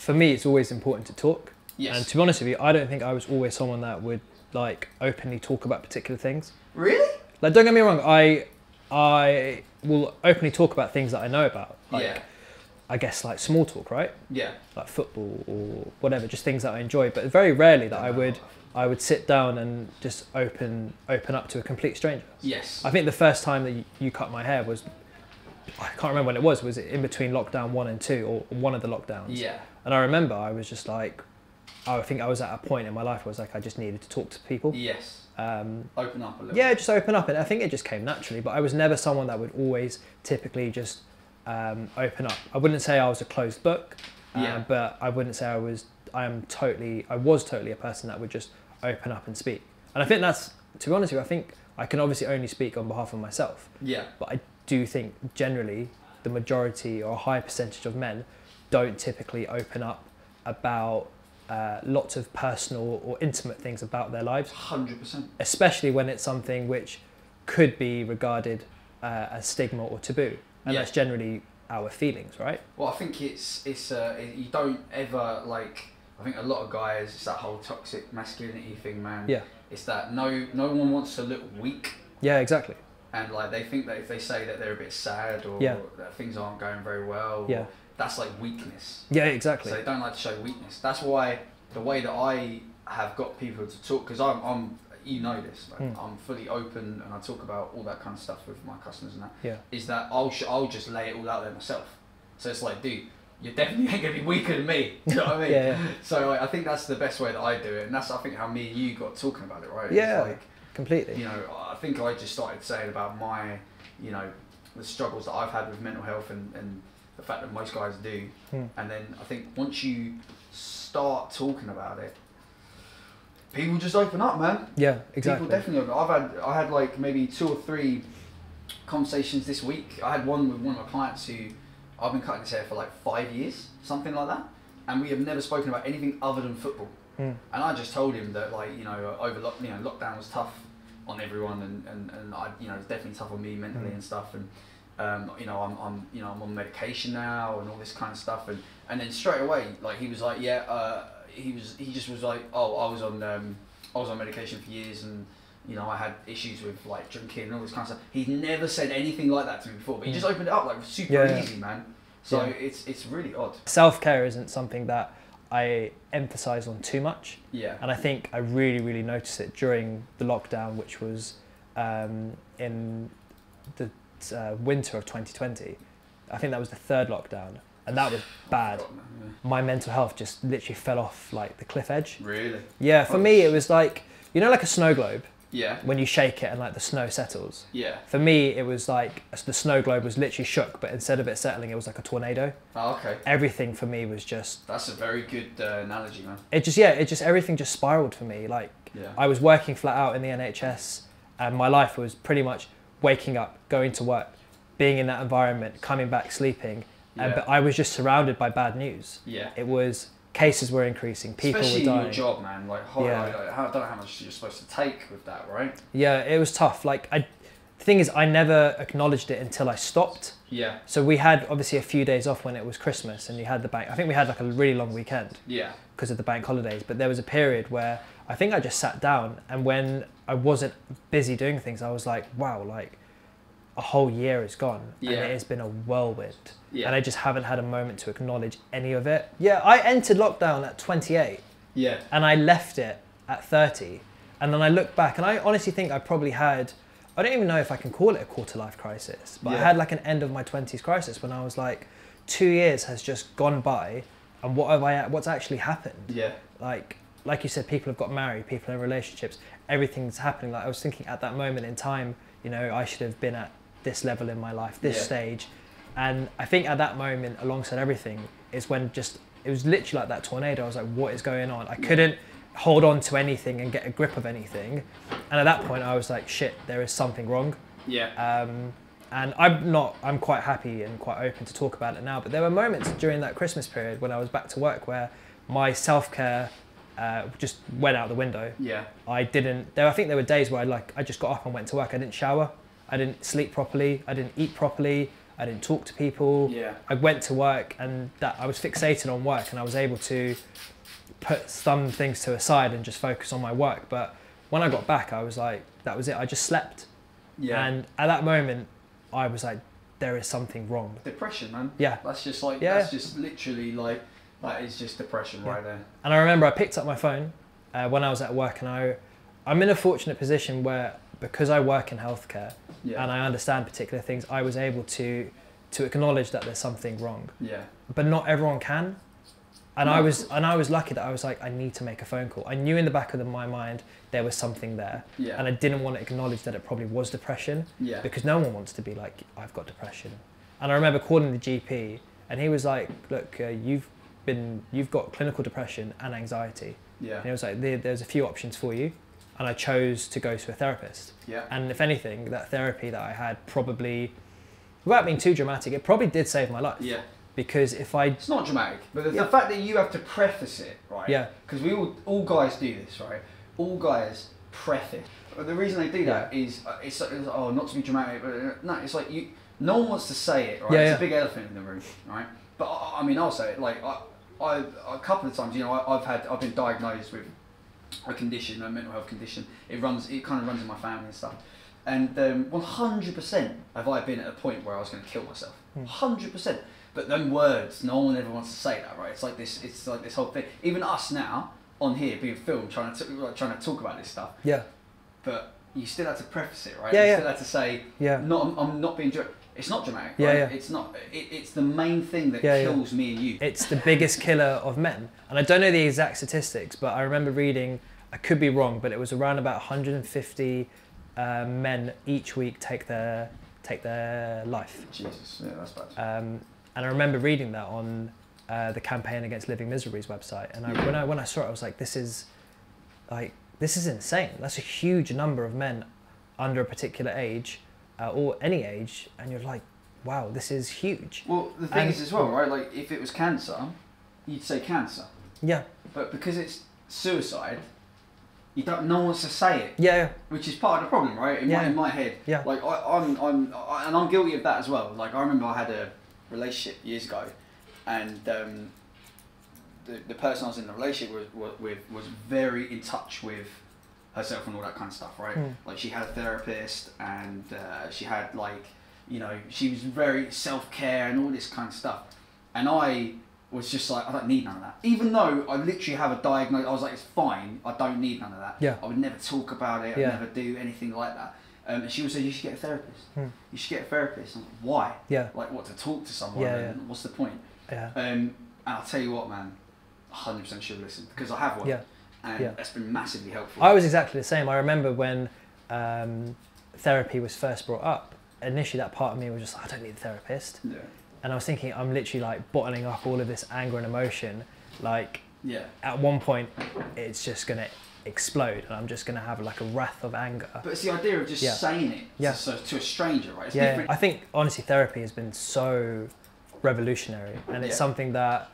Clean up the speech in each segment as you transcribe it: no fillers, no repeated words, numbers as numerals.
for me, it's always important to talk. Yes. And to be honest with you, I don't think I was always someone that would like openly talk about particular things. Really? Like, don't get me wrong, I will openly talk about things that I know about. Like, Yeah. I guess like small talk, right? Yeah. Like football or whatever, just things that I enjoy. But very rarely that I would sit down and just open up to a complete stranger. Yes. I think the first time that you cut my hair was, I can't remember when it was it in between lockdown 1 and 2 or one of the lockdowns? Yeah. And I remember I was just like, I think I was at a point in my life where I was like, I just needed to talk to people. Yes. Open up a little. Yeah, just open up. And I think it just came naturally, but I was never someone that would always typically just open up. I wouldn't say I was a closed book, but I wouldn't say I was totally a person that would just open up and speak. And I think that's, to be honest with you, I think I can obviously only speak on behalf of myself. Yeah. But I do think generally the majority or a high percentage of men don't typically open up about lots of personal or intimate things about their lives. 100%. Especially when it's something which could be regarded as stigma or taboo. And that's generally our feelings, right? Well, I think you don't ever, like, I think a lot of guys, it's that whole toxic masculinity thing, man. Yeah. It's that no one wants to look weak. Yeah, exactly. And like they think that if they say that they're a bit sad or that things aren't going very well, that's like weakness. Yeah, exactly. So they don't like to show weakness. That's why the way that I have got people to talk, because I'm you know this, like, I'm fully open and I talk about all that kind of stuff with my customers and that. Yeah. Is that I'll just lay it all out there myself. So it's like, dude, you definitely ain't gonna be weaker than me. You know what I mean? Yeah. So I think that's the best way that I do it, and that's I think how me and you got talking about it, right? Yeah. It's like, completely. You know, I think I just started saying about my, you know, the struggles that I've had with mental health and the fact that most guys do. And then I think once you start talking about it, people just open up, man. Yeah, exactly. People definitely open up. I had like maybe 2 or 3 conversations this week. I had one with one of my clients who I've been cutting his hair for like 5 years, something like that. And we have never spoken about anything other than football. And I just told him that, like, you know, lockdown was tough on everyone, and I, you know, it's definitely tough on me mentally and stuff. And you know, I'm on medication now and all this kind of stuff. And then straight away, like, he was like, he just was like, oh, I was on medication for years, and you know, I had issues with like drinking and all this kind of stuff. He'd never said anything like that to me before, but he just opened it up like super easy, man. So it's really odd. Self-care isn't something that I emphasize on too much. Yeah. And I think I really, really noticed it during the lockdown, which was in the winter of 2020. I think that was the 3rd lockdown, and that was bad. My mental health just literally fell off like the cliff edge. Really? Yeah, for me it was like, you know, like a snow globe. Yeah. When you shake it and like the snow settles. Yeah. For me, it was like the snow globe was literally shook, but instead of it settling, it was like a tornado. Oh, okay. Everything for me was just. That's a very good analogy, man. Everything just spiraled for me. Like, I was working flat out in the NHS, and my life was pretty much waking up, going to work, being in that environment, coming back, sleeping, but I was just surrounded by bad news. Yeah. It was. Cases were increasing, people Especially were dying. Especially in your job, man. Like, I don't know how much you're supposed to take with that, right? Yeah, it was tough. Like, the thing is, I never acknowledged it until I stopped. Yeah. So we had obviously a few days off when it was Christmas, and you had the bank. I think we had like a really long weekend. Yeah. Because of the bank holidays, but there was a period where I think I just sat down, and when I wasn't busy doing things, I was like, wow, like a whole year is gone, and it has been a whirlwind. Yeah. And I just haven't had a moment to acknowledge any of it. Yeah, I entered lockdown at 28. Yeah. And I left it at 30. And then I look back, and I honestly think I probably had, I don't even know if I can call it a quarter life crisis, but I had like an end of my 20s crisis when I was like, 2 years has just gone by, and what's actually happened? Yeah. Like you said, people have got married, people in relationships, everything's happening. Like, I was thinking at that moment in time, you know, I should have been at this level in my life, this stage. And I think at that moment, alongside everything, is when it was literally like that tornado. I was like, what is going on? I couldn't hold on to anything and get a grip of anything. And at that point, I was like, shit, there is something wrong. Yeah. And I'm quite happy and quite open to talk about it now. But there were moments during that Christmas period when I was back to work where my self-care just went out the window. Yeah. I think there were days where I just got up and went to work. I didn't shower. I didn't sleep properly. I didn't eat properly. I didn't talk to people. Yeah. I went to work, and that I was fixated on work, and I was able to put some things to a side and just focus on my work. But when I got back, I was like, that was it. I just slept. Yeah. And at that moment, I was like, there is something wrong. Depression, man. Yeah. That's just like, Yeah. that's just literally like, that is just depression right there. And I remember I picked up my phone when I was at work, and I'm in a fortunate position where, because I work in healthcare and I understand particular things, I was able to acknowledge that there's something wrong. Yeah. But not everyone can. And I was lucky that I was like, I need to make a phone call. I knew in the back of my mind there was something there, and I didn't want to acknowledge that it probably was depression, because no one wants to be like, I've got depression. And I remember calling the GP, and he was like, look, you've got clinical depression and anxiety. Yeah. And he was like, there's a few options for you, and I chose to go to a therapist. Yeah. And if anything, that therapy that I had probably, without being too dramatic, it probably did save my life. Yeah. Because if I... It's not dramatic, but the fact that you have to preface it, right? Yeah. Because we all guys do this, right? All guys preface. But the reason they do that is, it's not to be dramatic, but no, it's like no one wants to say it, right? It's a big elephant in the room, right? But I mean, I'll say it. Like I a couple of times, you know, I've been diagnosed with a condition, a mental health condition. It kind of runs in my family and stuff. And 100% have I been at a point where I was going to kill myself. 100%. But them words, no one ever wants to say that, right? It's like this whole thing. Even us now on here being filmed, trying to talk about this stuff. Yeah. But you still have to preface it, right? Yeah, you still have to say, I'm not being dramatic. It's not dramatic. Yeah, right? yeah. It's not. It's the main thing that kills me and you. It's the biggest killer of men. And I don't know the exact statistics, but I remember reading, I could be wrong, but it was around about 150 men each week take their life. Jesus, yeah, that's bad. And I remember reading that on the Campaign Against Living Misery's website. And when I saw it, I was like, this is insane. That's a huge number of men under a particular age, or any age, and you're like, wow, this is huge. Well, the thing is as well, right? Like, if it was cancer, you'd say cancer. Yeah. But because it's suicide, no one wants to say it. Yeah. Which is part of the problem, right? In my head. Yeah. Like I'm guilty of that as well. Like I remember I had a relationship years ago, and the person I was in the relationship with was very in touch with herself and all that kind of stuff, right? Like she had a therapist, and she had she was very self-care and all this kind of stuff, and I was just like, I don't need none of that. Even though I literally have a diagnosis, I was like, it's fine, I don't need none of that. Yeah. I would never talk about it, I'd never do anything like that. And she would say, you should get a therapist. You should get a therapist. I'm like, why? Yeah. Like, what, to talk to someone? And what's the point? Yeah. And I'll tell you what, man, 100% should listen, because I have one. Yeah. And that's been massively helpful. I was exactly the same. I remember when therapy was first brought up, initially that part of me was just like, I don't need a therapist. Yeah. And I was thinking, I'm literally like bottling up all of this anger and emotion. Like, at one point, it's just going to explode, and I'm just going to have like a wrath of anger. But it's the idea of just saying it to a stranger, right? It's different. I think, honestly, therapy has been so revolutionary, and it's something that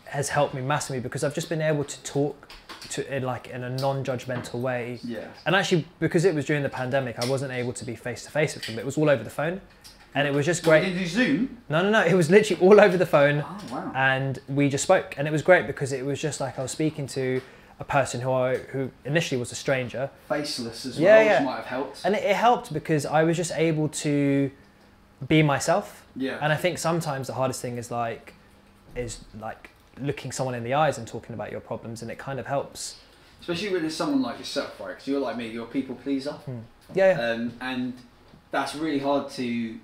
has helped me massively, because I've just been able to talk in a non-judgmental way. Yeah. And actually, because it was during the pandemic, I wasn't able to be face-to-face with them. It was all over the phone. And it was just great. Did you Zoom? No. It was literally all over the phone. Oh, wow. And we just spoke. And it was great, because it was just like I was speaking to a person who initially was a stranger. Faceless as well, which might have helped. And it helped, because I was just able to be myself. Yeah. And I think sometimes the hardest thing is looking someone in the eyes and talking about your problems, and it kind of helps. Especially when there's someone like yourself, right? Because you're like me, you're a people pleaser. And that's really hard to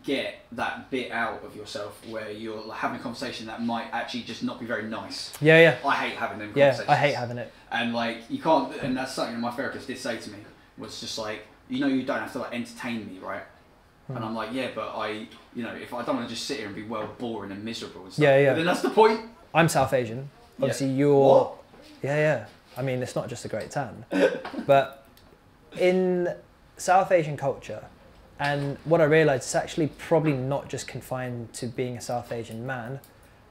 get that bit out of yourself where you're having a conversation that might actually just not be very nice. Yeah. I hate having them conversations. Yeah, I hate having it. And you can't, and that's something that my therapist did say to me, was just like, you don't have to entertain me, right? And I'm like, yeah, but if I don't want to just sit here and be boring and miserable and stuff. Yeah. Then that's the point. I'm South Asian. Obviously you're... What? Yeah. I mean, it's not just a great tan. But in South Asian culture, and what I realised, it's actually probably not just confined to being a South Asian man,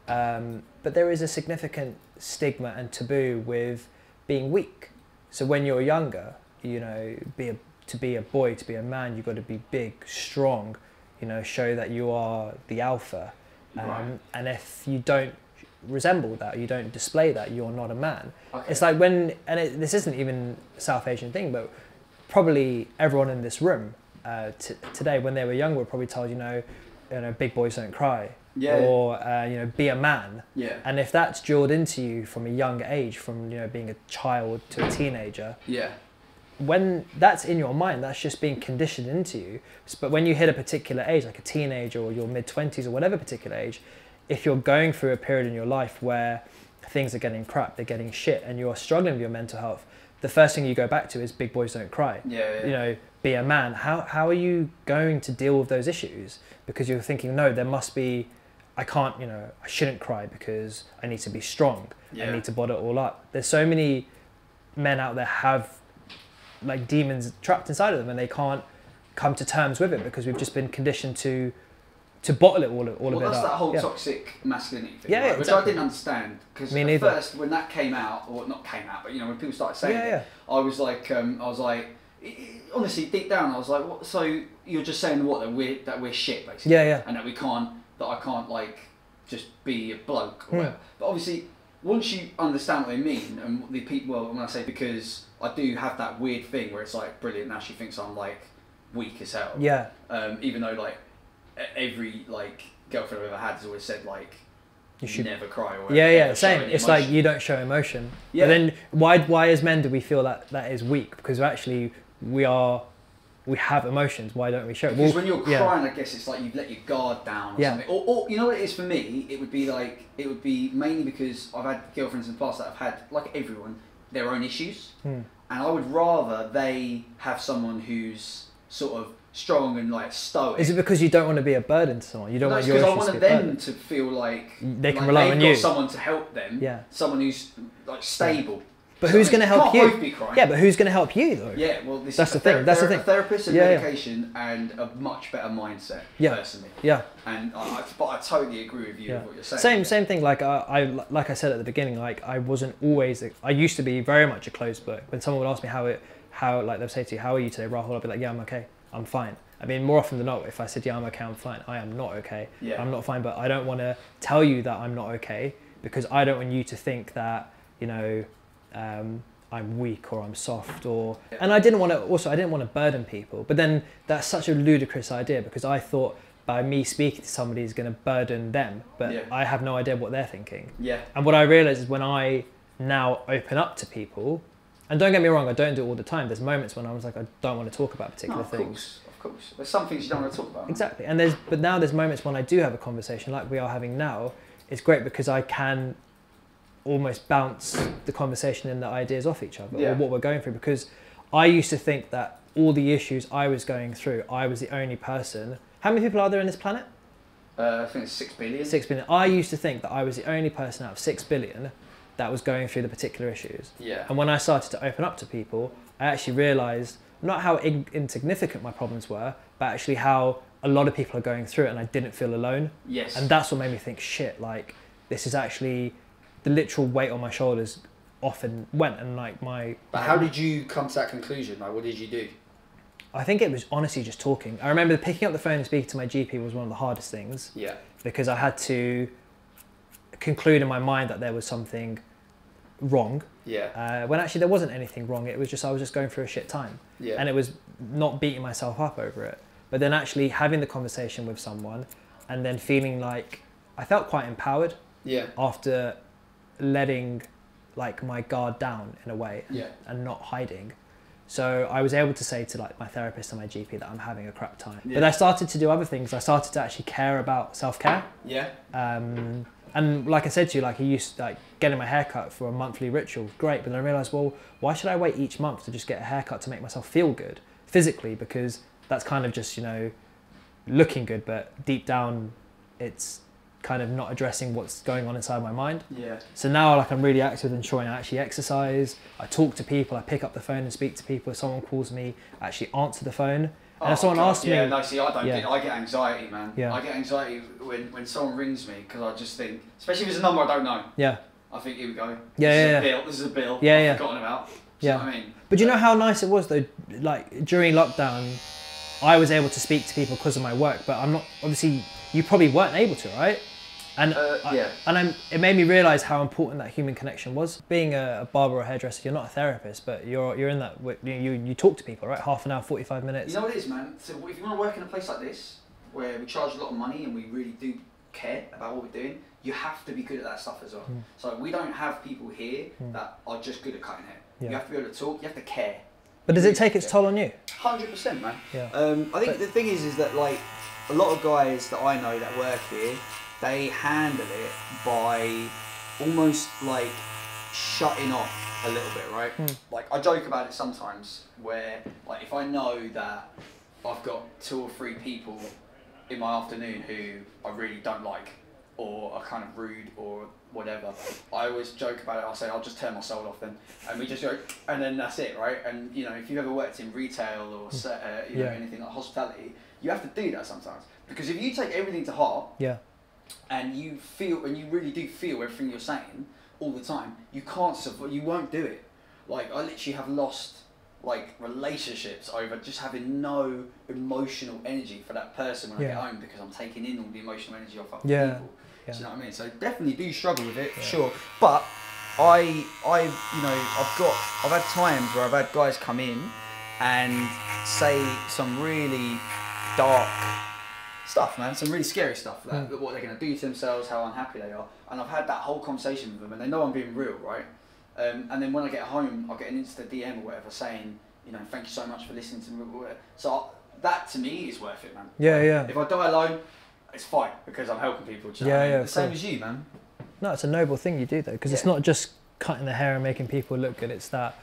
but there is a significant stigma and taboo with being weak. So when you're younger, to be a boy, to be a man, you've got to be big, strong, you know, show that you are the alpha. Right. And if you don't resemble that, you don't display that, you're not a man. Okay. It's like when, this isn't even a South Asian thing, but probably everyone in this room today, when they were young, were probably told, you know, big boys don't cry. Yeah. Or you know, be a man. Yeah. And if that's drilled into you from a young age, from, you know, being a child to a teenager, yeah, when that's in your mind, that's just being conditioned into you. But when you hit a particular age, like a teenager or your mid-20s or whatever particular age, if you're going through a period in your life where things are getting crap, they're getting shit, and you're struggling with your mental health, the first thing you go back to is big boys don't cry. Yeah. You know, be a man. How are you going to deal with those issues? Because you're thinking, no, there must be, I can't, you know, I shouldn't cry because I need to be strong. Yeah. I need to bottle it all up. There's so many men out there have like demons trapped inside of them, and they can't come to terms with it because we've just been conditioned to bottle it all of it up. Well, that's that whole toxic masculinity thing, Yeah, right? Which exactly. I didn't understand, because Me at neither. first when that came out, or not came out, but you know, when people started saying Yeah. it, I was like, honestly, deep down, I was like, what? So you're just saying what, that we're shit, basically, Yeah. and that I can't like just be a bloke or whatever. But obviously, once you understand what they mean, and the people, well, when I say, because I do have that weird thing where it's like, brilliant, now she thinks I'm like weak as hell. Yeah. Even though like every like girlfriend I've ever had has always said like, you should never cry or yeah, same. It's emotion. like you don't show emotion. Yeah. But then why as men do we feel that is weak? Because actually we have emotions. Why don't we show it? Because when you're crying, I guess it's like you've let your guard down or something. Or you know what it is for me? It would be mainly because I've had girlfriends in the past that have had, like everyone, their own issues. And I would rather they have someone who's sort of strong and like stoic. Is it because you don't want to be a burden to someone? You don't want your issues issues to to be a burden. I burden. want them to feel like they can rely on they've you. got someone to help them. Yeah. Someone who's like stable. But who's going to help you? Both be crying. Yeah, but who's going to help you though? Yeah, well, that's the thing. That's the thing. A therapist and Yeah, medication and a much better mindset. Yeah. Personally. Yeah. And but I totally agree with you with what you're saying. Same thing. Like like I said at the beginning, like I wasn't always. I used to be very much a closed book. When someone would ask me how like they'll say to you, "How are you today, Rahul?" I'd be like, "Yeah, I'm okay. I'm fine." I mean, more often than not, if I said, "Yeah, I'm okay, I'm fine," I am not okay. Yeah. I'm not fine, but I don't want to tell you that I'm not okay because I don't want you to think that, you know, I'm weak or I'm soft and I didn't want to burden people. But then that's such a ludicrous idea because I thought by me speaking to somebody is going to burden them, but I have no idea what they're thinking. Yeah. And what I realized is when I now open up to people, and don't get me wrong, I don't do it all the time. There's moments when I was like, I don't want to talk about particular things. Of course. There's some things you don't want to talk about. Exactly. And but now there's moments when I do have a conversation like we are having now. It's great because I can almost bounce the conversation and the ideas off each other or what we're going through, because I used to think that all the issues I was going through, I was the only person. How many people are there on this planet? I think it's 6 billion. 6 billion. I used to think that I was the only person out of 6 billion that was going through the particular issues. Yeah. And when I started to open up to people, I actually realised not how insignificant my problems were, but actually how a lot of people are going through it and I didn't feel alone. Yes. And that's what made me think, shit, like this is actually the literal weight on my shoulders often went and like my... But how did you come to that conclusion? Like, what did you do? I think it was honestly just talking. I remember picking up the phone and speaking to my GP was one of the hardest things. Yeah. Because I had to conclude in my mind that there was something wrong. Yeah. When actually there wasn't anything wrong. It was just, I was just going through a shit time. Yeah. And it was not beating myself up over it. But then actually having the conversation with someone and then feeling like I felt quite empowered. Yeah. After letting like my guard down in a way and not hiding. So I was able to say to like my therapist and my GP that I'm having a crap time. But I started to do other things. I started to actually care about self-care. Yeah. And like I said to you, like I used to, like getting my hair cut for a monthly ritual, great. But then I realized, well, why should I wait each month to just get a haircut to make myself feel good physically? Because that's kind of just, you know, looking good, but deep down it's kind of not addressing what's going on inside my mind. Yeah. So now like I'm really active in ensuring I actually exercise, I talk to people, I pick up the phone and speak to people. If someone calls me, I actually answer the phone. And if someone asks me... Yeah, no, see, I don't I get anxiety, man. Yeah. I get anxiety when someone rings me because I just think, especially if it's a number I don't know. Yeah. I think, here we go. This is a bill. Yeah, I've forgotten about. Yeah. You know what I mean? But you know how nice it was though, like during lockdown, I was able to speak to people because of my work, but I'm not, obviously you probably weren't able to, right? And it made me realise how important that human connection was. Being a barber or hairdresser, you're not a therapist, but you're in that, you talk to people, right? Half an hour, 45 minutes. You know what it is, man? So if you want to work in a place like this, where we charge a lot of money and we really do care about what we're doing, you have to be good at that stuff as well. So we don't have people here that are just good at cutting hair. You have to be able to talk, you have to care. But does it take its toll on you? 100%, man. Yeah. I think the thing is that like, a lot of guys that I know that work here, they handle it by almost like shutting off a little bit, right? Like I joke about it sometimes where like if I know that I've got 2 or 3 people in my afternoon who I really don't like or are kind of rude or whatever, I always joke about it. I'll say I'll just turn my soul off then, and we just go, and then that's it, right? And you know, if you've ever worked in retail or you know, anything like hospitality, you have to do that sometimes, because if you take everything to heart, and you feel, and you really do feel everything you're saying all the time, you can't support, you won't do it. Like I literally have lost like relationships over just having no emotional energy for that person when I get home, because I'm taking in all the emotional energy off other people. Do you know what I mean? So definitely do struggle with it, for sure. But you know, I've had times where I've had guys come in and say some really dark stuff, man, some really scary stuff, like what they're going to do to themselves, how unhappy they are, and I've had that whole conversation with them, and they know I'm being real, right? And then when I get home, I'll get an Insta DM or whatever saying, you know, thank you so much for listening to me. So that to me is worth it, man. If I die alone, it's fine, because I'm helping people. Do you know what I mean? The same as you, man. No, it's a noble thing you do though, because it's not just cutting the hair and making people look good. It's that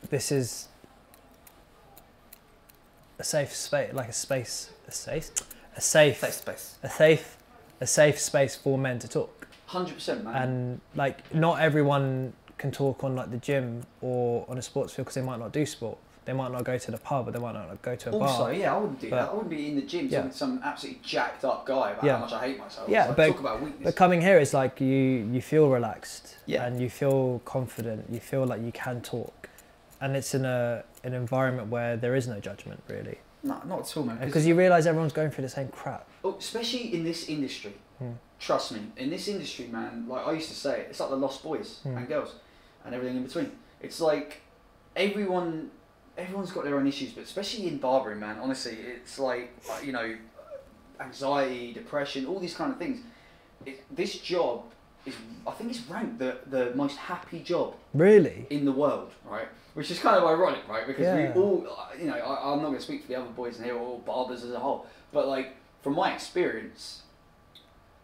this is a safe space, like a safe space for men to talk. 100%, man. And like, not everyone can talk on like the gym or on a sports field because they might not do sport. They might not go to the pub, or they might not go to a bar. Also, yeah, I wouldn't do that. I wouldn't be in the gym talking to some absolutely jacked up guy about how much I hate myself. Yeah, like, but, talk about weakness. But coming here is like you feel relaxed and you feel confident. You feel like you can talk, and it's in an environment where there is no judgment really. No, not at all, man. Because you realise everyone's going through the same crap. Oh, especially in this industry. Trust me, in this industry, man. Like I used to say, it's like the lost boys and girls, and everything in between. It's like everyone's got their own issues, but especially in barbering, man. Honestly, it's like, you know, anxiety, depression, all these kind of things. This job is, I think, it's ranked the most happy job really in the world, right? Which is kind of ironic, right? Because we all, you know, I'm not going to speak for the other boys in here or barbers as a whole, but like from my experience,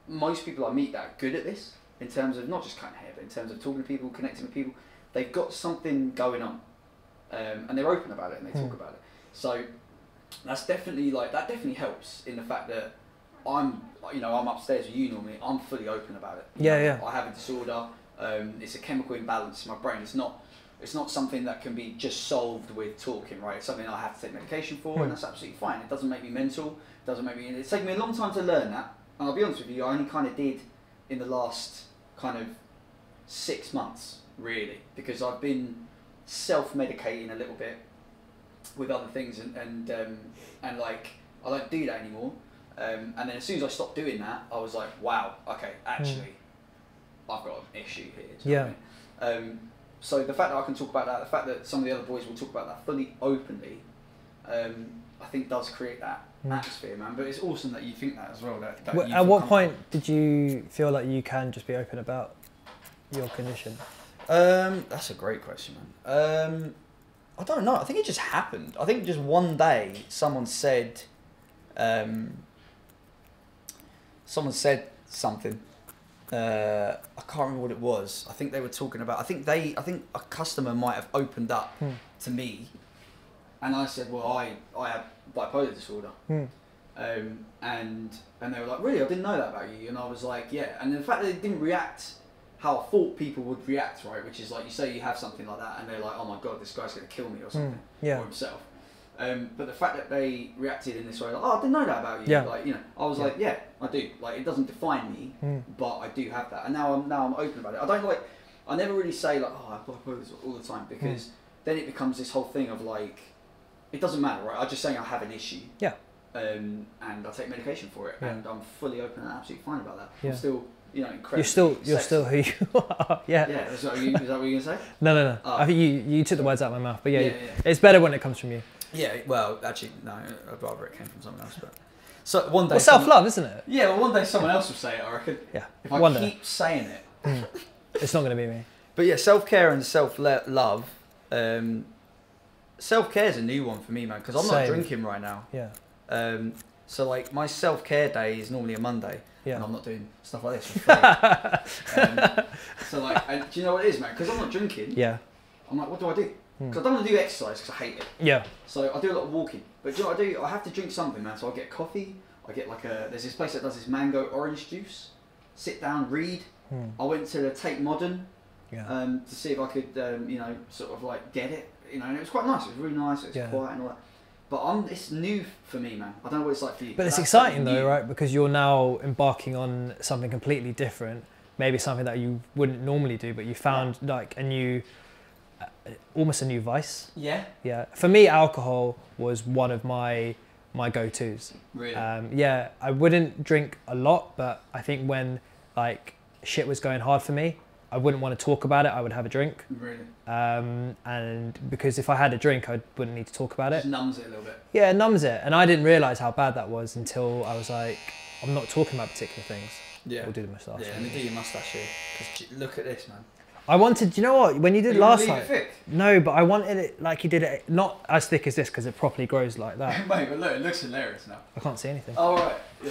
most people I meet that are good at this, in terms of not just cutting hair, but in terms of talking to people, connecting with people, they've got something going on, and they're open about it and they talk about it. So that's definitely like, that definitely helps in the fact that I'm upstairs with you normally, I'm fully open about it. You know, I have a disorder. It's a chemical imbalance in my brain. It's not something that can be just solved with talking, right? It's something I have to take medication for, and that's absolutely fine. It doesn't make me mental. It doesn't make me. It's taken me a long time to learn that. And I'll be honest with you, I only kind of did in the last kind of 6 months, really, because I've been self-medicating a little bit with other things, and like I don't do that anymore. And then as soon as I stopped doing that, I was like, wow, okay, actually, I've got an issue here. Do you know what I mean? So the fact that I can talk about that, the fact that some of the other boys will talk about that fully openly, I think does create that atmosphere, man. But it's awesome that you think that as well. That at what point did you feel like you can just be open about your condition? That's a great question, man. I don't know. I think it just happened. I think just one day someone said something. I can't remember what it was. I think they were talking about. I think a customer might have opened up to me, and I said, "Well, I have bipolar disorder," and they were like, "Really? I didn't know that about you." And I was like, "Yeah." And the fact that they didn't react how I thought people would react, right? Which is like, you say you have something like that, and they're like, "Oh my god, this guy's gonna kill me" or something, or himself. But the fact that they reacted in this way, like, "Oh, I didn't know that about you." Like, you know, I was like, "Yeah, I do." Like, it doesn't define me, but I do have that, and now I'm open about it. I never really say like, "Oh, I have bipolar all the time," because then it becomes this whole thing of like, it doesn't matter, right? I'm just saying I have an issue. Yeah. And I take medication for it, and I'm fully open and absolutely fine about that. Yeah. I'm still, you know, incredibly You're still who you are. Yeah. Yeah. Is that what you're gonna say? No. Oh. I think you took the words out of my mouth, but yeah, it's better when it comes from you. Yeah. Well, actually, no. I'd rather it came from someone else, but. So one day. Well, self-love, isn't it? Yeah. Well, one day someone else will say it. I reckon. Yeah. If I keep saying it. It's not going to be me. But yeah, self-care and self-love. Self-care is a new one for me, man, because I'm not drinking right now. Yeah. So like my self-care day is normally a Monday, and I'm not doing stuff like this for free. So like, do you know what it is, man? Because I'm not drinking. Yeah. I'm like, what do I do? Because I don't want to do exercise because I hate it. Yeah. So I do a lot of walking. But do you know what I do? I have to drink something, man. So I get coffee. I get like there's this place that does this mango orange juice. Sit down, read. I went to the Tate Modern to see if I could, you know, sort of like get it. You know, and it was quite nice. It was really nice. It was quiet and all that. But it's new for me, man. I don't know what it's like for you. But it's exciting though, right? Because you're now embarking on something completely different. Maybe something that you wouldn't normally do, but you found like a new, almost a new vice. Yeah. Yeah. For me, alcohol was one of my go-tos. Really? Yeah. I wouldn't drink a lot, but I think when like shit was going hard for me, I wouldn't want to talk about it. I would have a drink. Really? And because if I had a drink, I wouldn't need to talk about it. Just numbs it a little bit. Yeah, it numbs it. And I didn't realise how bad that was until I was like, I'm not talking about particular things. Yeah. We'll do the moustache. Yeah, and they do your moustache here. Because look at this, man. I wanted, you know what, when you did last leave time. it thick? No, but I wanted it like you did it, not as thick as this because it properly grows like that. Mate, but look, it looks hilarious now. I can't see anything. Oh, right. Yeah.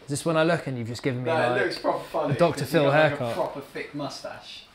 Is this when I look and you've just given me No, like it looks proper funny. a Dr. Phil got haircut? Like a proper thick moustache.